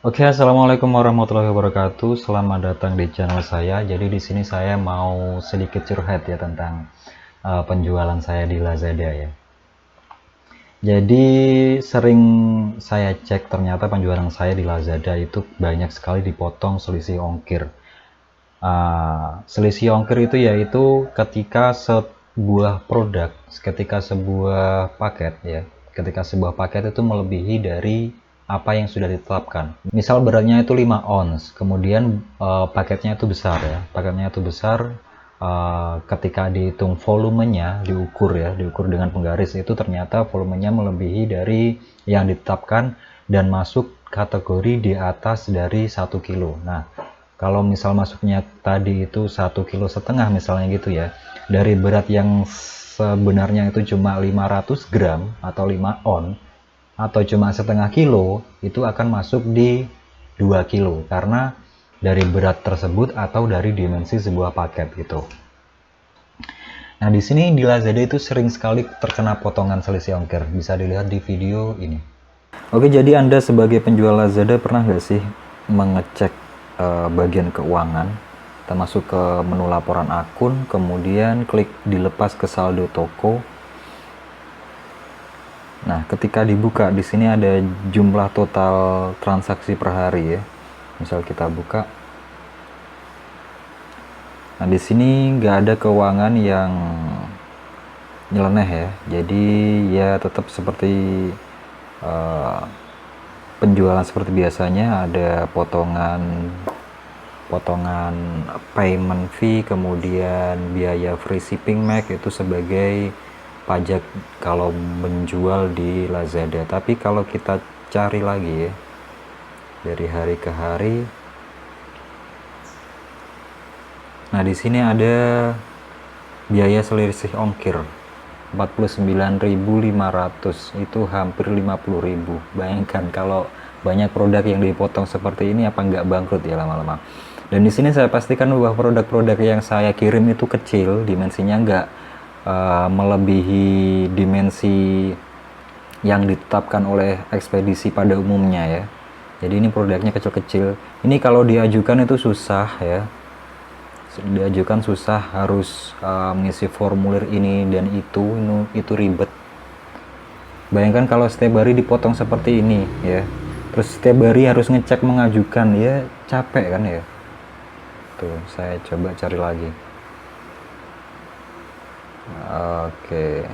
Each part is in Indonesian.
Oke, assalamualaikum warahmatullahi wabarakatuh. Selamat datang di channel saya. Jadi di sini saya mau sedikit curhat ya tentang penjualan saya di Lazada ya. Jadi sering saya cek ternyata penjualan saya di Lazada itu banyak sekali dipotong selisih ongkir. Selisih ongkir itu yaitu ketika sebuah paket ya, ketika sebuah paket itu melebihi dari apa yang sudah ditetapkan. Misal beratnya itu 5 ons, kemudian paketnya itu besar ya, ketika dihitung volumenya, diukur dengan penggaris itu ternyata volumenya melebihi dari yang ditetapkan dan masuk kategori di atas dari 1 kilo. Nah, kalau misal masuknya tadi itu 1,5 kg misalnya gitu ya, dari berat yang sebenarnya itu cuma 500 gram atau 5 on atau cuma setengah kilo, itu akan masuk di 2 kilo karena dari berat tersebut atau dari dimensi sebuah paket gitu. Nah, di sini di Lazada itu sering sekali terkena potongan selisih ongkir, bisa dilihat di video ini. Oke, jadi Anda sebagai penjual Lazada pernah nggak sih mengecek bagian keuangan, kita masuk ke menu laporan akun, kemudian klik dilepas ke saldo toko. Nah, ketika dibuka di sini ada jumlah total transaksi per hari ya. Misal kita buka. Nah, di sini nggak ada keuangan yang nyeleneh ya. Jadi ya tetap seperti penjualan seperti biasanya, ada potongan payment fee, kemudian biaya free shipping Mac itu sebagai pajak kalau menjual di Lazada. Tapi kalau kita cari lagi ya, dari hari ke hari, nah di sini ada biaya selisih ongkir 49.500, itu hampir 50.000. Bayangkan kalau banyak produk yang dipotong seperti ini, apa nggak bangkrut ya lama-lama. Dan di sini saya pastikan bahwa produk-produk yang saya kirim itu kecil, dimensinya nggak melebihi dimensi yang ditetapkan oleh ekspedisi pada umumnya ya. Jadi ini produknya kecil-kecil. Ini kalau diajukan itu susah ya. Diajukan susah, harus mengisi formulir ini dan itu ribet. Bayangkan kalau setiap hari dipotong seperti ini ya, terus setiap hari harus ngecek mengajukan, ya capek kan ya. Tuh, saya coba cari lagi. Oke,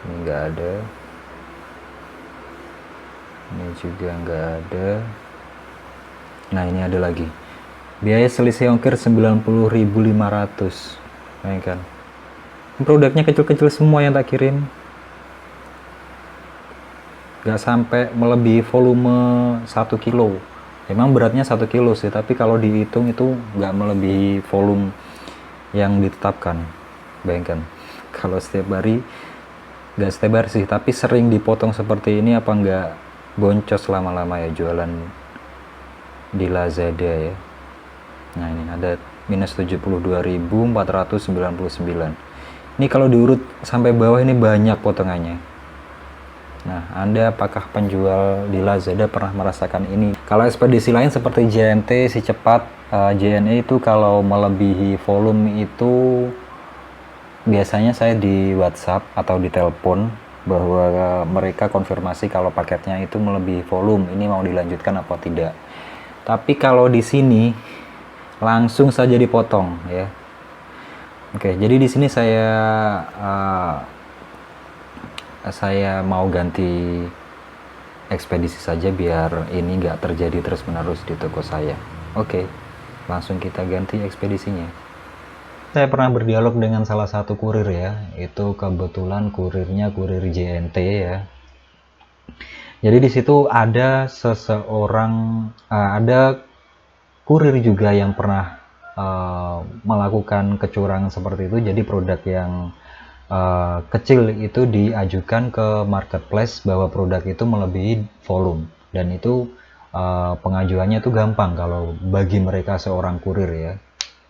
ini nggak ada, ini juga nggak ada. Nah, ini ada lagi, biaya selisih ongkir 90.500. Bayangkan, produknya kecil-kecil semua yang tak kirim, nggak sampai melebihi volume 1 kilo. Memang beratnya 1 kilo sih, tapi kalau dihitung itu nggak melebihi volume yang ditetapkan. Bayangkan, kalau setiap hari, nggak setiap hari sih, tapi sering dipotong seperti ini, apa nggak boncos lama-lama ya jualan di Lazada ya. Nah, ini ada minus 72.499. Ini kalau diurut sampai bawah ini banyak potongannya. Nah, Anda apakah penjual di Lazada pernah merasakan ini? Kalau ekspedisi lain seperti JNT, Si Cepat, JNE itu kalau melebihi volume itu biasanya saya di WhatsApp atau di telepon bahwa mereka konfirmasi kalau paketnya itu melebihi volume, ini mau dilanjutkan apa tidak. Tapi kalau di sini langsung saja dipotong ya. Oke, jadi di sini saya mau ganti ekspedisi saja biar ini nggak terjadi terus-menerus di toko saya. Oke, langsung kita ganti ekspedisinya. Saya pernah berdialog dengan salah satu kurir ya, itu kebetulan kurirnya kurir JNT ya. Jadi di situ ada ada kurir juga yang pernah melakukan kecurangan seperti itu. Jadi produk yang kecil itu diajukan ke marketplace bahwa produk itu melebihi volume, dan itu pengajuannya itu gampang kalau bagi mereka seorang kurir ya.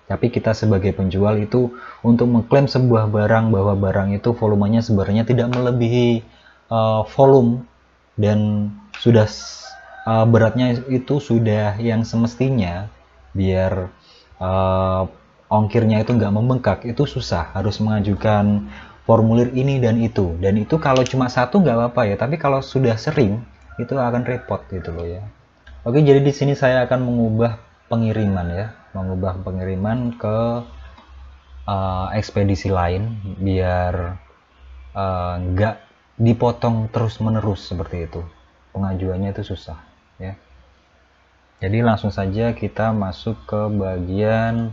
Tapi kita sebagai penjual itu untuk mengklaim sebuah barang bahwa barang itu volumenya sebenarnya tidak melebihi volume dan sudah beratnya itu sudah yang semestinya, biar ongkirnya itu nggak membengkak, itu susah, harus mengajukan formulir ini dan itu kalau cuma satu nggak apa-apa ya, tapi kalau sudah sering itu akan repot gitu loh ya. Oke, jadi di sini saya akan mengubah pengiriman ya, mengubah pengiriman ke ekspedisi lain biar nggak dipotong terus-menerus seperti itu. Pengajuannya itu susah ya. Jadi langsung saja kita masuk ke bagian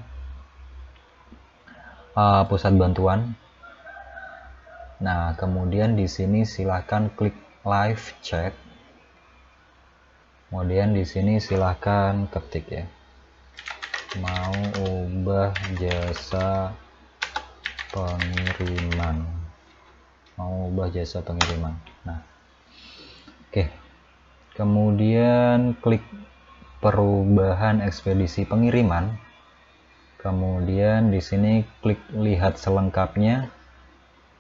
pusat bantuan. Nah, kemudian di sini silahkan klik live chat. Kemudian di sini silahkan ketik ya, mau ubah jasa pengiriman, Nah, oke. Kemudian klik perubahan ekspedisi pengiriman. Kemudian di sini klik lihat selengkapnya,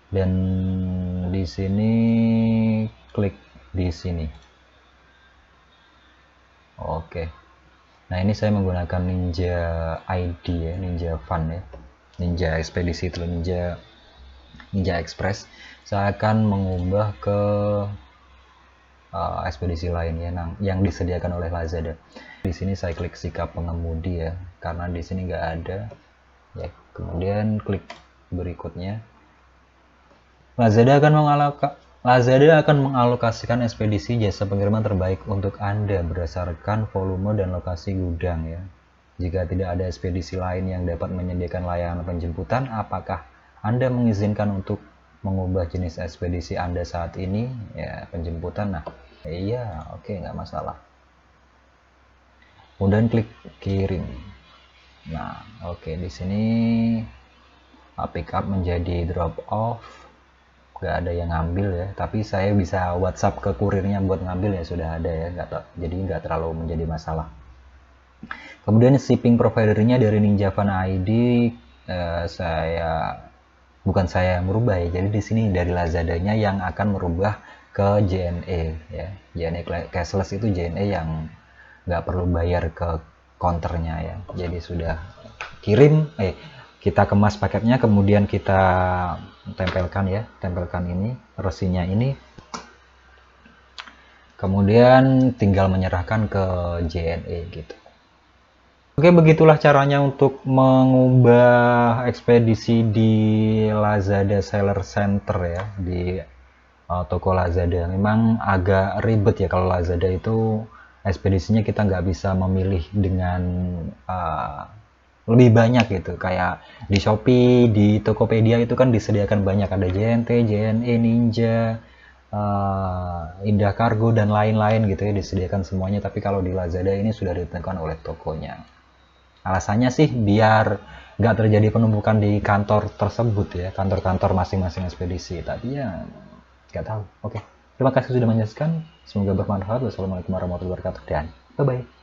dan di sini klik di sini. Oke. Nah, ini saya menggunakan Ninja ID ya, Ninja Van ya, Ninja Ekspedisi itu, Ninja Express. Saya akan mengubah ke ekspedisi lain ya, yang disediakan oleh Lazada. Di sini saya klik sikap pengemudi ya, karena di sini nggak ada ya. Kemudian klik berikutnya. Lazada akan mengalokasikan ekspedisi jasa pengiriman terbaik untuk Anda berdasarkan volume dan lokasi gudang ya. Jika tidak ada ekspedisi lain yang dapat menyediakan layanan penjemputan, apakah Anda mengizinkan untuk mengubah jenis ekspedisi Anda saat ini ya, penjemputan? Nah, iya, oke, nggak masalah. Kemudian klik kirim. Nah, oke, di sini pick up menjadi drop off, nggak ada yang ngambil ya, tapi saya bisa WhatsApp ke kurirnya buat ngambil ya, sudah ada ya, jadi nggak terlalu menjadi masalah. Kemudian shipping providernya dari Ninja Van ID, bukan saya yang merubah ya, jadi di sini dari Lazadanya yang akan merubah ke JNE ya. JNE cashless itu JNE yang nggak perlu bayar ke counternya ya. Jadi sudah kita kemas paketnya, kemudian kita tempelkan ini resinya ini, kemudian tinggal menyerahkan ke JNE gitu. Oke, begitulah caranya untuk mengubah ekspedisi di Lazada Seller Center ya, di toko Lazada. Memang agak ribet ya kalau Lazada itu ekspedisinya kita nggak bisa memilih dengan lebih banyak gitu. Kayak di Shopee, di Tokopedia itu kan disediakan banyak, ada JNT, JNE, Ninja, Indah Kargo dan lain-lain gitu ya, disediakan semuanya. Tapi kalau di Lazada ini sudah ditentukan oleh tokonya. Alasannya sih biar nggak terjadi penumpukan di kantor tersebut ya, kantor-kantor masing-masing ekspedisi. Tapi ya nggak tahu. Oke, terima kasih sudah menyaksikan, semoga bermanfaat. Wassalamualaikum warahmatullahi wabarakatuh dan bye bye.